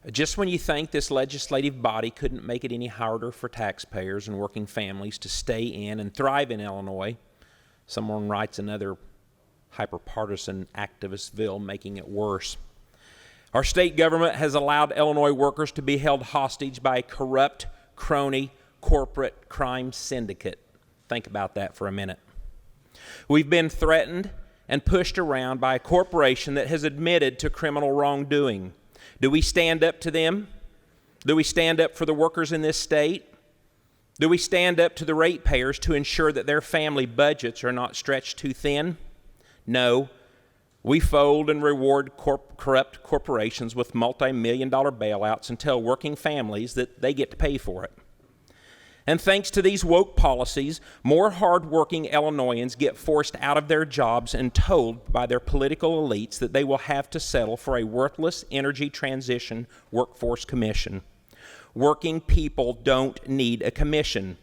Just when you think this legislative body couldn't make it any harder for taxpayers and working families to stay in and thrive in Illinois, someone writes another hyper-partisan activist bill making it worse. Our state government has allowed Illinois workers to be held hostage by a corrupt, crony, corporate crime syndicate. Think about that for a minute. We've been threatened and pushed around by a corporation that has admitted to criminal wrongdoing. Do we stand up to them? Do we stand up for the workers in this state? Do we stand up to the ratepayers to ensure that their family budgets are not stretched too thin? No. We fold and reward corrupt corporations with multi-million-dollar bailouts and tell working families that they get to pay for it. And thanks to these woke policies, more hard-working Illinoisans get forced out of their jobs and told by their political elites that they will have to settle for a worthless energy transition workforce commission. Working people don't need a commission.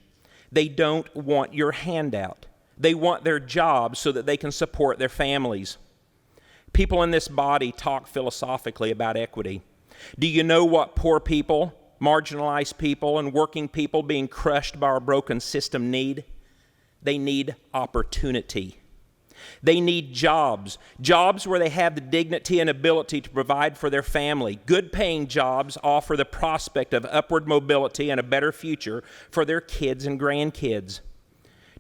They don't want your handout. They want their jobs so that they can support their families. People in this body talk philosophically about equity. Do you know what poor people, marginalized people, and working people being crushed by our broken system need? They need opportunity. They need jobs where they have the dignity and ability to provide for their family. Good-paying jobs offer the prospect of upward mobility and a better future for their kids and grandkids.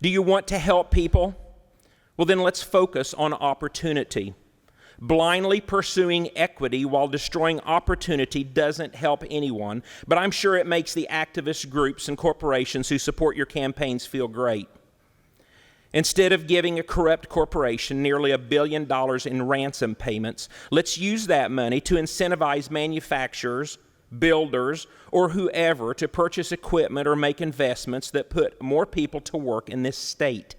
Do you want to help people? Well, then let's focus on opportunity. Blindly pursuing equity while destroying opportunity doesn't help anyone, but I'm sure it makes the activist groups and corporations who support your campaigns feel great. Instead of giving a corrupt corporation nearly $1 billion in ransom payments, let's use that money to incentivize manufacturers, builders, or whoever to purchase equipment or make investments that put more people to work in this state.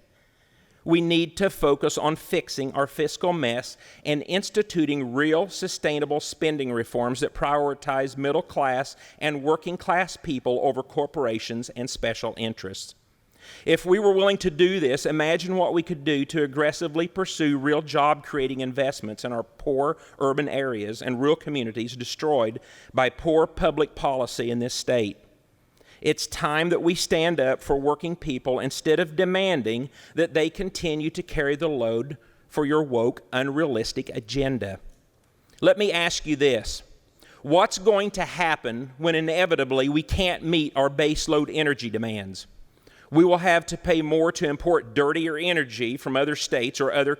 We need to focus on fixing our fiscal mess and instituting real, sustainable spending reforms that prioritize middle class and working class people over corporations and special interests. If we were willing to do this, imagine what we could do to aggressively pursue real job-creating investments in our poor urban areas and rural communities destroyed by poor public policy in this state. It's time that we stand up for working people instead of demanding that they continue to carry the load for your woke, unrealistic agenda. Let me ask you this. What's going to happen when inevitably we can't meet our baseload energy demands? We will have to pay more to import dirtier energy from other states or other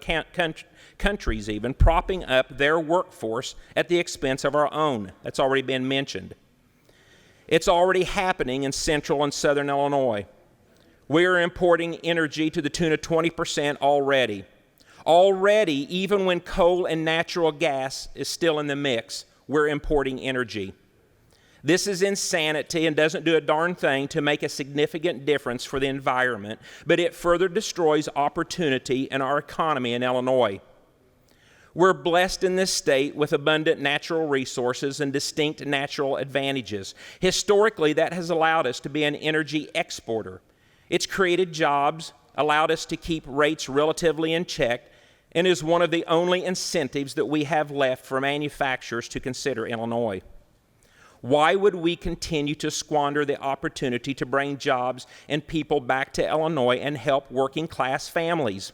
countries even, propping up their workforce at the expense of our own. That's already been mentioned. It's already happening in central and southern Illinois. We are importing energy to the tune of 20% already. Already, even when coal and natural gas is still in the mix, we're importing energy. This is insanity and doesn't do a darn thing to make a significant difference for the environment, but it further destroys opportunity in our economy in Illinois. We're blessed in this state with abundant natural resources and distinct natural advantages. Historically, that has allowed us to be an energy exporter. It's created jobs, allowed us to keep rates relatively in check, and is one of the only incentives that we have left for manufacturers to consider Illinois. Why would we continue to squander the opportunity to bring jobs and people back to Illinois and help working class families?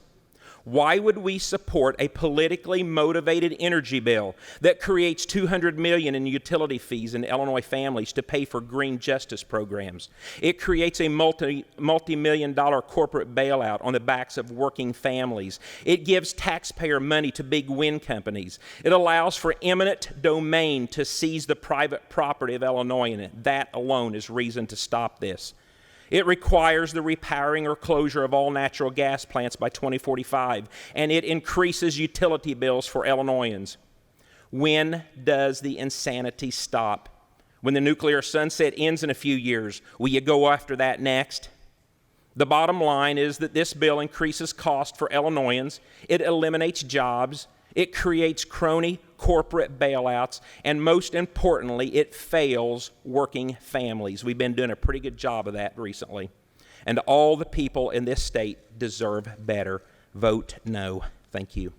Why would we support a politically motivated energy bill that creates $200 million in utility fees in Illinois families to pay for green justice programs? It creates a multi-million-dollar corporate bailout on the backs of working families. It gives taxpayer money to big wind companies. It allows for eminent domain to seize the private property of Illinois, and that alone is reason to stop this. It requires the repowering or closure of all natural gas plants by 2045, and it increases utility bills for Illinoisans. When does the insanity stop? When the nuclear sunset ends in a few years, will you go after that next? The bottom line is that this bill increases cost for Illinoisans, it eliminates jobs, it creates crony corporate bailouts, and most importantly, it fails working families. We've been doing a pretty good job of that recently. And all the people in this state deserve better. Vote no. Thank you.